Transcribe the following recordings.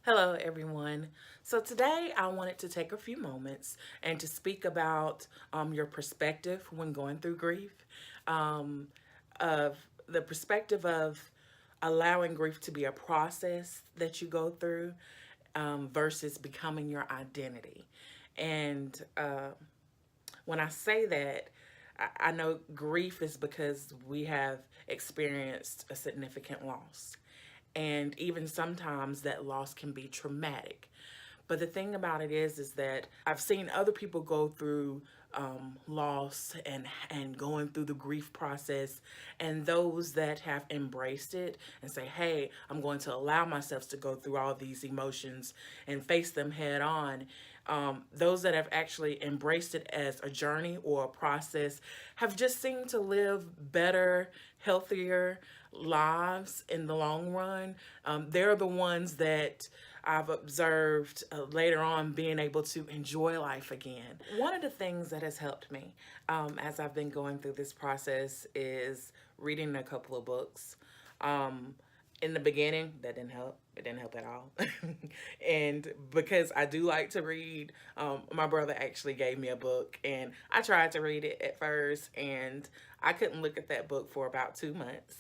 Hello, everyone. So today I wanted to take a few moments and to speak about your perspective when going through grief, um, of the perspective of allowing grief to be a process that you go through versus becoming your identity. And when I say that, I know grief is because we have experienced a significant loss. And even sometimes that loss can be traumatic. But the thing about it is that I've seen other people go through loss and going through the grief process, and those that have embraced it and say, "Hey, I'm going to allow myself to go through all these emotions and face them head on." Those that have actually embraced it as a journey or a process have just seemed to live better, healthier lives in the long run. They're the ones that I've observed later on being able to enjoy life again. One of the things that has helped me as I've been going through this process is reading a couple of books. Um, in the beginning, that didn't help. It didn't help at all. And because I do like to read, my brother actually gave me a book, and I tried to read it at first, and I couldn't look at that book for about 2 months.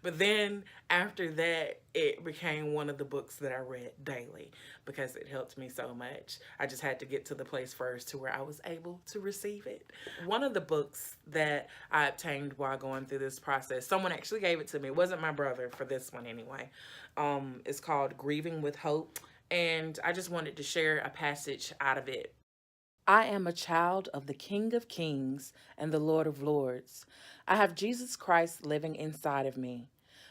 But then after that, it became one of the books that I read daily because it helped me so much. I just had to get to the place first to where I was able to receive it. One of the books that I obtained while going through this process, someone actually gave it to me. It wasn't my brother for this one anyway. It's called Grieving with Hope. And I just wanted to share a passage out of it. I am a child of the King of Kings and the Lord of Lords. I have Jesus Christ living inside of me.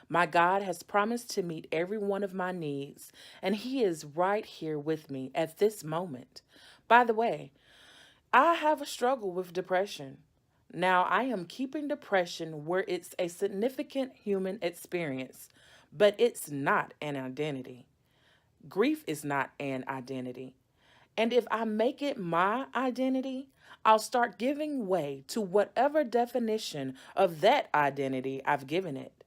My God has promised to meet every one of my needs, and He is right here with me at this moment. By the way, I have a struggle with depression. Now, I am keeping depression where it's a significant human experience, but it's not an identity. Grief is not an identity. And if I make it my identity, I'll start giving way to whatever definition of that identity I've given it.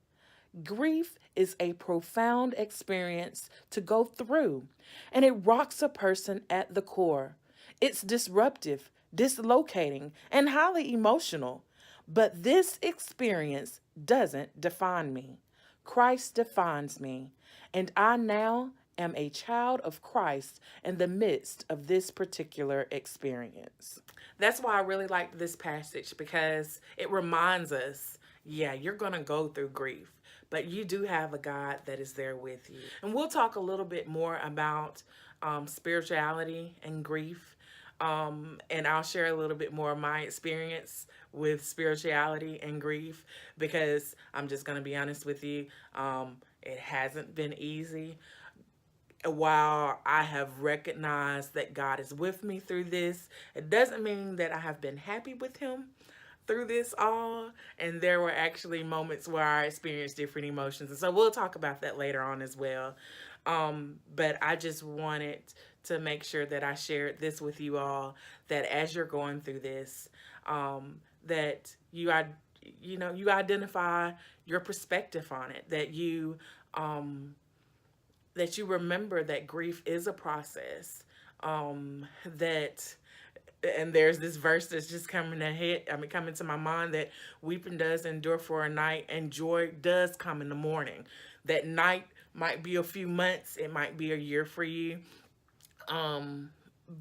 Grief is a profound experience to go through, and it rocks a person at the core. It's disruptive, dislocating, and highly emotional. But this experience doesn't define me. Christ defines me, and I now am a child of Christ in the midst of this particular experience. That's why I really like this passage because it reminds us, yeah, you're going to go through grief, but you do have a God that is there with you. And we'll talk a little bit more about spirituality and grief. And I'll share a little bit more of my experience with spirituality and grief because I'm just going to be honest with you. It hasn't been easy. While I have recognized that God is with me through this, it doesn't mean that I have been happy with Him through this all. And there were actually moments where I experienced different emotions. And so we'll talk about that later on as well. But I just wanted to make sure that I shared this with you all, that as you're going through this, that you identify your perspective on it, that you remember that grief is a process. That and there's this verse that's just coming to my mind, that weeping does endure for a night and joy does come in the morning. That night might be a few months, it might be a year for you. Um,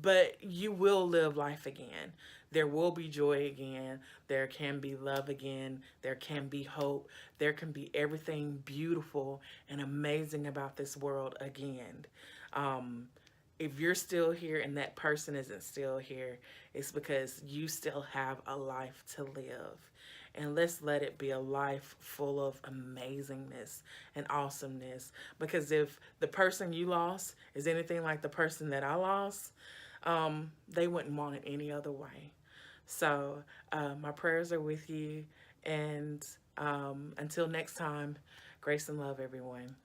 but you will live life again. There will be joy again. There can be love again. There can be hope. There can be everything beautiful and amazing about this world again. Um, if you're still here and that person isn't still here, it's because you still have a life to live. And let's let it be a life full of amazingness and awesomeness. Because if the person you lost is anything like the person that I lost, they wouldn't want it any other way. So my prayers are with you. And until next time, grace and love, everyone.